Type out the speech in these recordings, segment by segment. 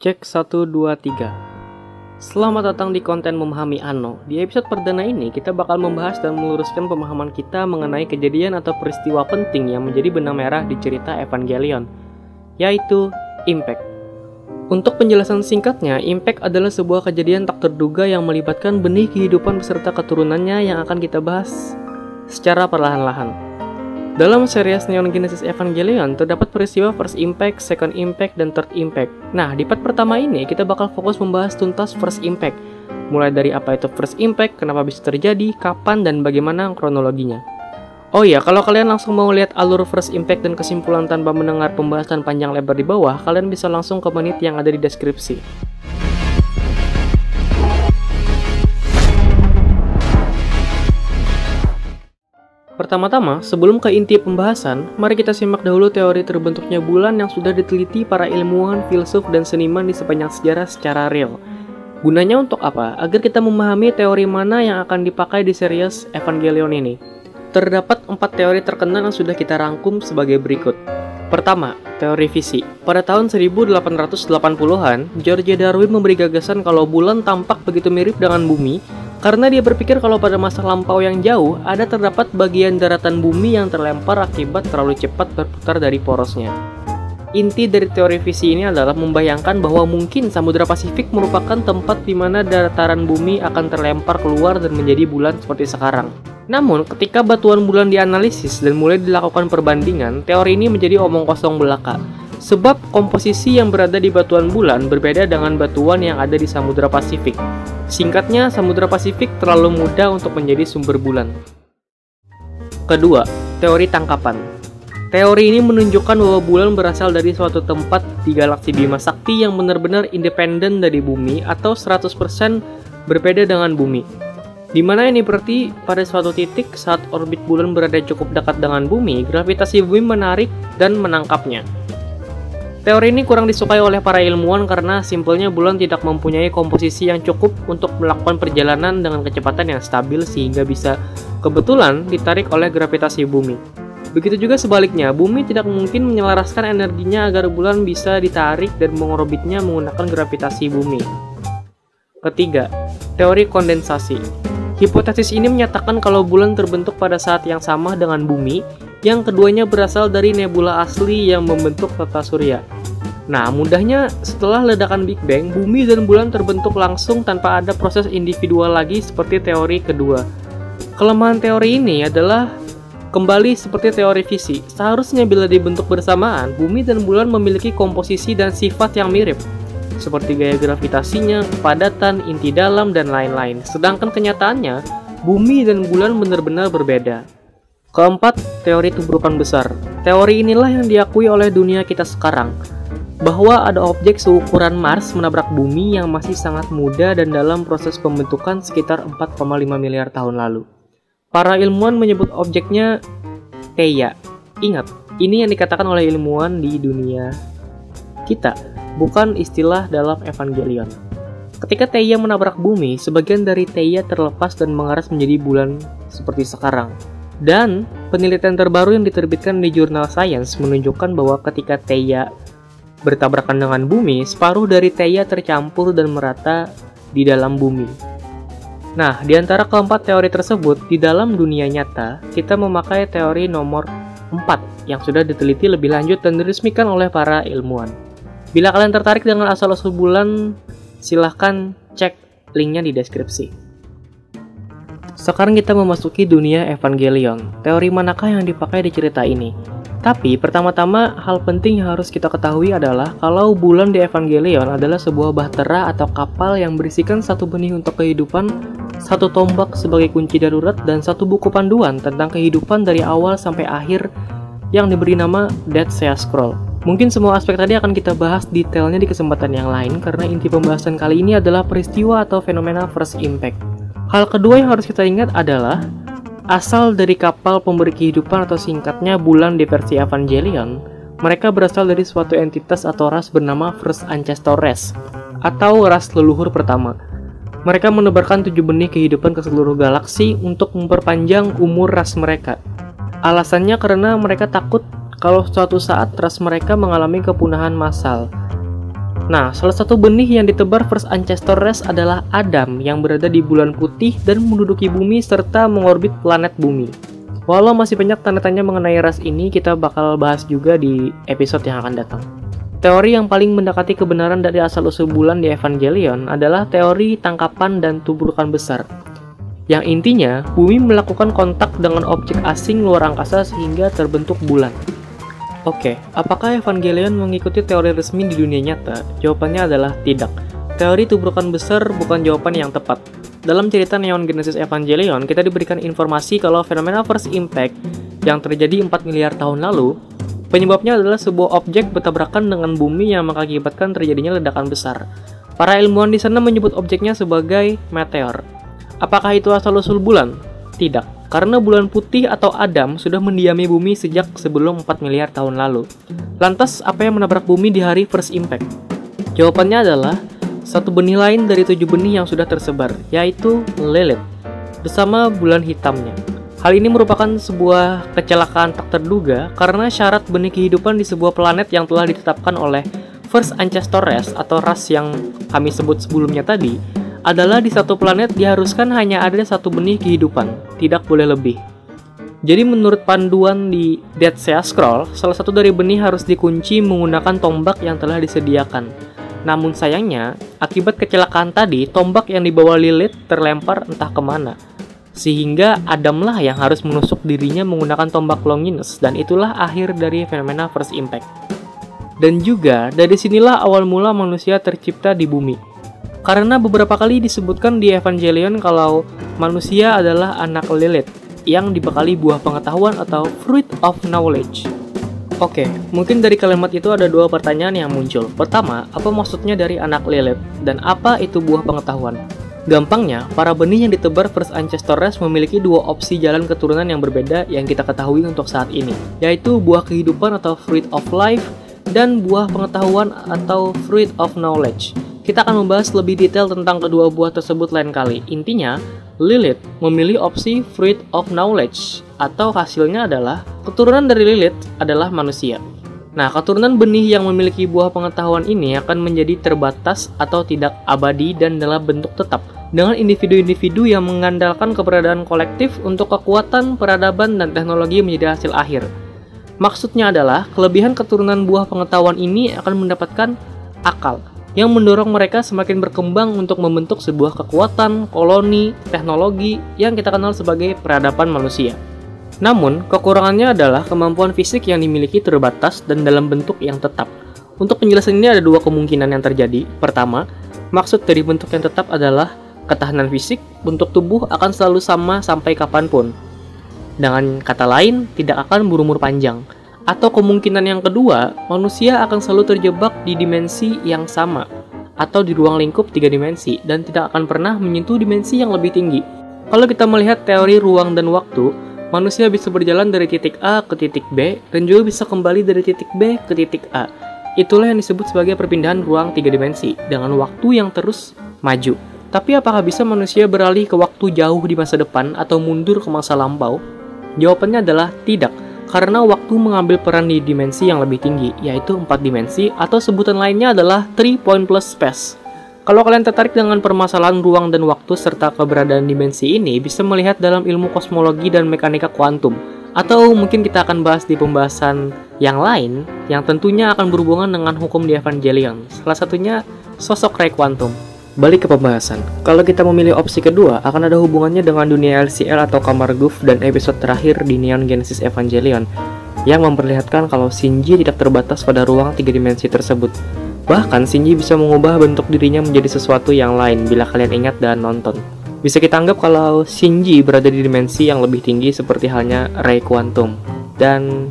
Cek 1, 2, 3. Selamat datang di konten Memahami Anno. Di episode perdana ini, kita bakal membahas dan meluruskan pemahaman kita mengenai kejadian atau peristiwa penting yang menjadi benang merah di cerita Evangelion, yaitu Impact. Untuk penjelasan singkatnya, Impact adalah sebuah kejadian tak terduga yang melibatkan benih kehidupan beserta keturunannya yang akan kita bahas secara perlahan-lahan. Dalam series Neon Genesis Evangelion, terdapat peristiwa First Impact, Second Impact, dan Third Impact. Nah, di part pertama ini, kita bakal fokus membahas tuntas First Impact. Mulai dari apa itu First Impact, kenapa bisa terjadi, kapan, dan bagaimana kronologinya. Oh iya, kalau kalian langsung mau lihat alur First Impact dan kesimpulan tanpa mendengar pembahasan panjang lebar di bawah, kalian bisa langsung ke menit yang ada di deskripsi. Pertama-tama, sebelum ke inti pembahasan, mari kita simak dahulu teori terbentuknya bulan yang sudah diteliti para ilmuwan, filsuf, dan seniman di sepanjang sejarah secara real. Gunanya untuk apa? Agar kita memahami teori mana yang akan dipakai di series Evangelion ini. Terdapat 4 teori terkenal yang sudah kita rangkum sebagai berikut. Pertama, teori visi. Pada tahun 1880-an, George Darwin memberi gagasan kalau bulan tampak begitu mirip dengan bumi, karena dia berpikir kalau pada masa lampau yang jauh, ada terdapat bagian daratan bumi yang terlempar akibat terlalu cepat berputar dari porosnya. Inti dari teori visi ini adalah membayangkan bahwa mungkin Samudra Pasifik merupakan tempat di mana dataran bumi akan terlempar keluar dan menjadi bulan seperti sekarang. Namun, ketika batuan bulan dianalisis dan mulai dilakukan perbandingan, teori ini menjadi omong kosong belaka. Sebab komposisi yang berada di batuan bulan berbeda dengan batuan yang ada di Samudra Pasifik. Singkatnya, Samudra Pasifik terlalu mudah untuk menjadi sumber bulan. Kedua, teori tangkapan. Teori ini menunjukkan bahwa bulan berasal dari suatu tempat di galaksi Bima Sakti yang benar-benar independen dari bumi atau 100% berbeda dengan bumi. Dimana ini berarti pada suatu titik saat orbit bulan berada cukup dekat dengan bumi, gravitasi bumi menarik dan menangkapnya. Teori ini kurang disukai oleh para ilmuwan karena simpelnya bulan tidak mempunyai komposisi yang cukup untuk melakukan perjalanan dengan kecepatan yang stabil sehingga bisa kebetulan ditarik oleh gravitasi bumi. Begitu juga sebaliknya, bumi tidak mungkin menyelaraskan energinya agar bulan bisa ditarik dan mengorbitnya menggunakan gravitasi bumi. Ketiga, teori kondensasi. Hipotesis ini menyatakan kalau bulan terbentuk pada saat yang sama dengan bumi, yang keduanya berasal dari nebula asli yang membentuk tata surya. Nah, mudahnya setelah ledakan Big Bang, bumi dan bulan terbentuk langsung tanpa ada proses individual lagi seperti teori kedua. Kelemahan teori ini adalah kembali seperti teori visi. Seharusnya bila dibentuk bersamaan, bumi dan bulan memiliki komposisi dan sifat yang mirip, seperti gaya gravitasinya, kepadatan, inti dalam, dan lain-lain. Sedangkan kenyataannya, bumi dan bulan benar-benar berbeda. Keempat, teori tubrukan besar. Teori inilah yang diakui oleh dunia kita sekarang, bahwa ada objek seukuran Mars menabrak bumi yang masih sangat muda dan dalam proses pembentukan sekitar 4,5 miliar tahun lalu. Para ilmuwan menyebut objeknya Theia. Ingat, ini yang dikatakan oleh ilmuwan di dunia kita, bukan istilah dalam Evangelion. Ketika Theia menabrak bumi, sebagian dari Theia terlepas dan mengaras menjadi bulan seperti sekarang. Dan penelitian terbaru yang diterbitkan di jurnal Science menunjukkan bahwa ketika Theia bertabrakan dengan bumi, separuh dari Theia tercampur dan merata di dalam bumi. Nah, di antara keempat teori tersebut, di dalam dunia nyata, kita memakai teori nomor 4 yang sudah diteliti lebih lanjut dan diresmikan oleh para ilmuwan. Bila kalian tertarik dengan asal-usul bulan, silahkan cek linknya di deskripsi. Sekarang kita memasuki dunia Evangelion. Teori manakah yang dipakai di cerita ini? Tapi pertama-tama hal penting yang harus kita ketahui adalah kalau bulan di Evangelion adalah sebuah bahtera atau kapal yang berisikan satu benih untuk kehidupan, satu tombak sebagai kunci darurat, dan satu buku panduan tentang kehidupan dari awal sampai akhir yang diberi nama Dead Sea Scroll. Mungkin semua aspek tadi akan kita bahas detailnya di kesempatan yang lain karena inti pembahasan kali ini adalah peristiwa atau fenomena First Impact. Hal kedua yang harus kita ingat adalah asal dari kapal pemberi kehidupan atau singkatnya bulan di versi Evangelion. Mereka berasal dari suatu entitas atau ras bernama First Ancestor Race atau ras leluhur pertama. Mereka menebarkan 7 benih kehidupan ke seluruh galaksi untuk memperpanjang umur ras mereka. Alasannya karena mereka takut kalau suatu saat ras mereka mengalami kepunahan massal. Nah, salah satu benih yang ditebar First Ancestor Race adalah Adam yang berada di bulan putih dan menduduki bumi serta mengorbit planet bumi. Walau masih banyak tanda tanya mengenai ras ini, kita bakal bahas juga di episode yang akan datang. Teori yang paling mendekati kebenaran dari asal-usul bulan di Evangelion adalah teori tangkapan dan tubrukan besar. Yang intinya, bumi melakukan kontak dengan objek asing luar angkasa sehingga terbentuk bulan. Oke, apakah Evangelion mengikuti teori resmi di dunia nyata? Jawabannya adalah tidak. Teori tubrukan besar bukan jawaban yang tepat. Dalam cerita Neon Genesis Evangelion, kita diberikan informasi kalau fenomena First Impact yang terjadi 4 miliar tahun lalu, penyebabnya adalah sebuah objek bertabrakan dengan bumi yang mengakibatkan terjadinya ledakan besar. Para ilmuwan di sana menyebut objeknya sebagai meteor. Apakah itu asal-usul bulan? Tidak. Karena bulan putih atau Adam sudah mendiami bumi sejak sebelum 4 miliar tahun lalu. Lantas, apa yang menabrak bumi di hari First Impact? Jawabannya adalah satu benih lain dari 7 benih yang sudah tersebar, yaitu Lilith, bersama bulan hitamnya. Hal ini merupakan sebuah kecelakaan tak terduga karena syarat benih kehidupan di sebuah planet yang telah ditetapkan oleh First Ancestor Race atau ras yang kami sebut sebelumnya tadi, adalah di satu planet diharuskan hanya ada satu benih kehidupan, tidak boleh lebih. Jadi menurut panduan di Dead Sea Scroll, salah satu dari benih harus dikunci menggunakan tombak yang telah disediakan. Namun sayangnya, akibat kecelakaan tadi, tombak yang dibawa Lilith terlempar entah kemana. Sehingga Adamlah yang harus menusuk dirinya menggunakan tombak Longinus, dan itulah akhir dari fenomena First Impact. Dan juga, dari sinilah awal mula manusia tercipta di bumi. Karena beberapa kali disebutkan di Evangelion kalau manusia adalah anak Lilith yang dibekali buah pengetahuan atau Fruit of Knowledge. Oke, mungkin dari kalimat itu ada 2 pertanyaan yang muncul. Pertama, apa maksudnya dari anak Lilith? Dan apa itu buah pengetahuan? Gampangnya, para benih yang ditebar First Ancestor Race memiliki 2 opsi jalan keturunan yang berbeda yang kita ketahui untuk saat ini, yaitu buah kehidupan atau Fruit of Life dan buah pengetahuan atau Fruit of Knowledge. Kita akan membahas lebih detail tentang kedua buah tersebut lain kali. Intinya, Lilith memilih opsi Fruit of Knowledge, atau hasilnya adalah keturunan dari Lilith adalah manusia. Nah, keturunan benih yang memiliki buah pengetahuan ini akan menjadi terbatas atau tidak abadi dan dalam bentuk tetap, dengan individu-individu yang mengandalkan keberadaan kolektif untuk kekuatan, peradaban, dan teknologi menjadi hasil akhir. Maksudnya adalah, kelebihan keturunan buah pengetahuan ini akan mendapatkan akal, yang mendorong mereka semakin berkembang untuk membentuk sebuah kekuatan, koloni, teknologi yang kita kenal sebagai peradaban manusia. Namun, kekurangannya adalah kemampuan fisik yang dimiliki terbatas dan dalam bentuk yang tetap. Untuk penjelasan ini ada 2 kemungkinan yang terjadi. Pertama, maksud dari bentuk yang tetap adalah ketahanan fisik, bentuk tubuh akan selalu sama sampai kapanpun. Dengan kata lain, tidak akan berumur panjang. Atau kemungkinan yang kedua, manusia akan selalu terjebak di dimensi yang sama, atau di ruang lingkup 3 dimensi, dan tidak akan pernah menyentuh dimensi yang lebih tinggi. Kalau kita melihat teori ruang dan waktu, manusia bisa berjalan dari titik A ke titik B, dan juga bisa kembali dari titik B ke titik A. Itulah yang disebut sebagai perpindahan ruang 3 dimensi, dengan waktu yang terus maju. Tapi apakah bisa manusia beralih ke waktu jauh di masa depan, atau mundur ke masa lampau? Jawabannya adalah tidak. Karena waktu mengambil peran di dimensi yang lebih tinggi, yaitu 4 dimensi, atau sebutan lainnya adalah 3 point plus space. Kalau kalian tertarik dengan permasalahan ruang dan waktu serta keberadaan dimensi ini, bisa melihat dalam ilmu kosmologi dan mekanika kuantum. Atau mungkin kita akan bahas di pembahasan yang lain, yang tentunya akan berhubungan dengan hukum di Evangelion. Salah satunya, sosok Ray Quantum. Balik ke pembahasan. Kalau kita memilih opsi kedua, akan ada hubungannya dengan dunia LCL atau kamar Guf dan episode terakhir di Neon Genesis Evangelion, yang memperlihatkan kalau Shinji tidak terbatas pada ruang 3 dimensi tersebut. Bahkan Shinji bisa mengubah bentuk dirinya menjadi sesuatu yang lain bila kalian ingat dan nonton. Bisa kita anggap kalau Shinji berada di dimensi yang lebih tinggi seperti halnya Ray Quantum, dan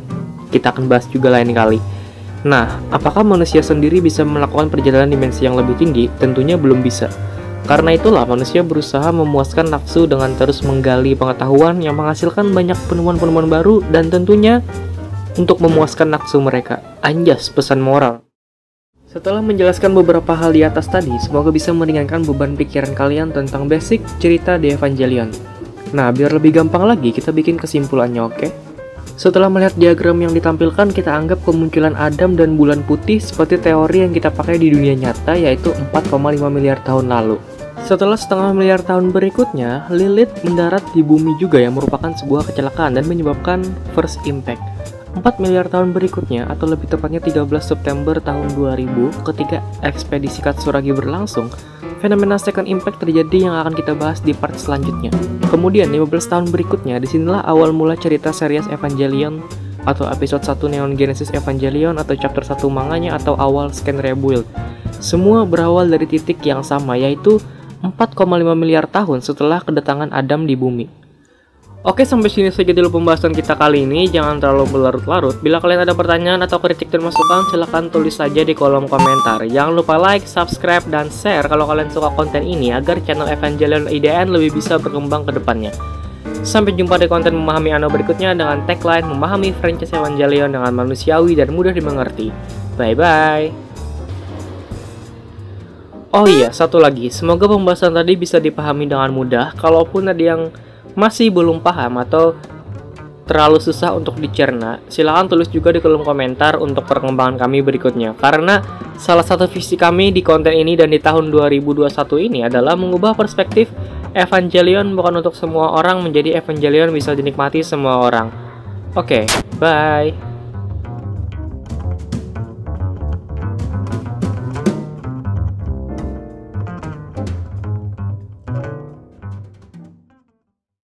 kita akan bahas juga lain kali. Nah, apakah manusia sendiri bisa melakukan perjalanan dimensi yang lebih tinggi? Tentunya belum bisa. Karena itulah manusia berusaha memuaskan nafsu dengan terus menggali pengetahuan yang menghasilkan banyak penemuan-penemuan baru dan tentunya untuk memuaskan nafsu mereka. Anjas pesan moral. Setelah menjelaskan beberapa hal di atas tadi, semoga bisa meringankan beban pikiran kalian tentang basic cerita di Evangelion. Nah, biar lebih gampang lagi, kita bikin kesimpulannya, oke? Setelah melihat diagram yang ditampilkan, kita anggap kemunculan Adam dan bulan putih seperti teori yang kita pakai di dunia nyata, yaitu 4,5 miliar tahun lalu. Setelah setengah miliar tahun berikutnya, Lilith mendarat di bumi juga yang merupakan sebuah kecelakaan dan menyebabkan first impact. 4 miliar tahun berikutnya, atau lebih tepatnya 13 September tahun 2000, ketika ekspedisi Katsuragi berlangsung, fenomena second impact terjadi yang akan kita bahas di part selanjutnya. Kemudian 15 tahun berikutnya, disinilah awal mula cerita series Evangelion atau episode 1 Neon Genesis Evangelion atau chapter 1 manganya atau awal Scan Rebuild. Semua berawal dari titik yang sama, yaitu 4,5 miliar tahun setelah kedatangan Adam di bumi. Oke, sampai sini saja dulu pembahasan kita kali ini. Jangan terlalu berlarut-larut. Bila kalian ada pertanyaan atau kritik dan masukan, silahkan tulis saja di kolom komentar. Jangan lupa like, subscribe, dan share kalau kalian suka konten ini agar channel Evangelion IDN lebih bisa berkembang ke depannya. Sampai jumpa di konten Memahami Anno berikutnya dengan tagline memahami franchise Evangelion dengan manusiawi dan mudah dimengerti. Bye-bye. Oh iya, satu lagi. Semoga pembahasan tadi bisa dipahami dengan mudah. Kalaupun ada yang masih belum paham atau terlalu susah untuk dicerna, silahkan tulis juga di kolom komentar untuk perkembangan kami berikutnya. Karena salah satu visi kami di konten ini dan di tahun 2021 ini adalah mengubah perspektif Evangelion bukan untuk semua orang menjadi Evangelion bisa dinikmati semua orang. Oke, bye.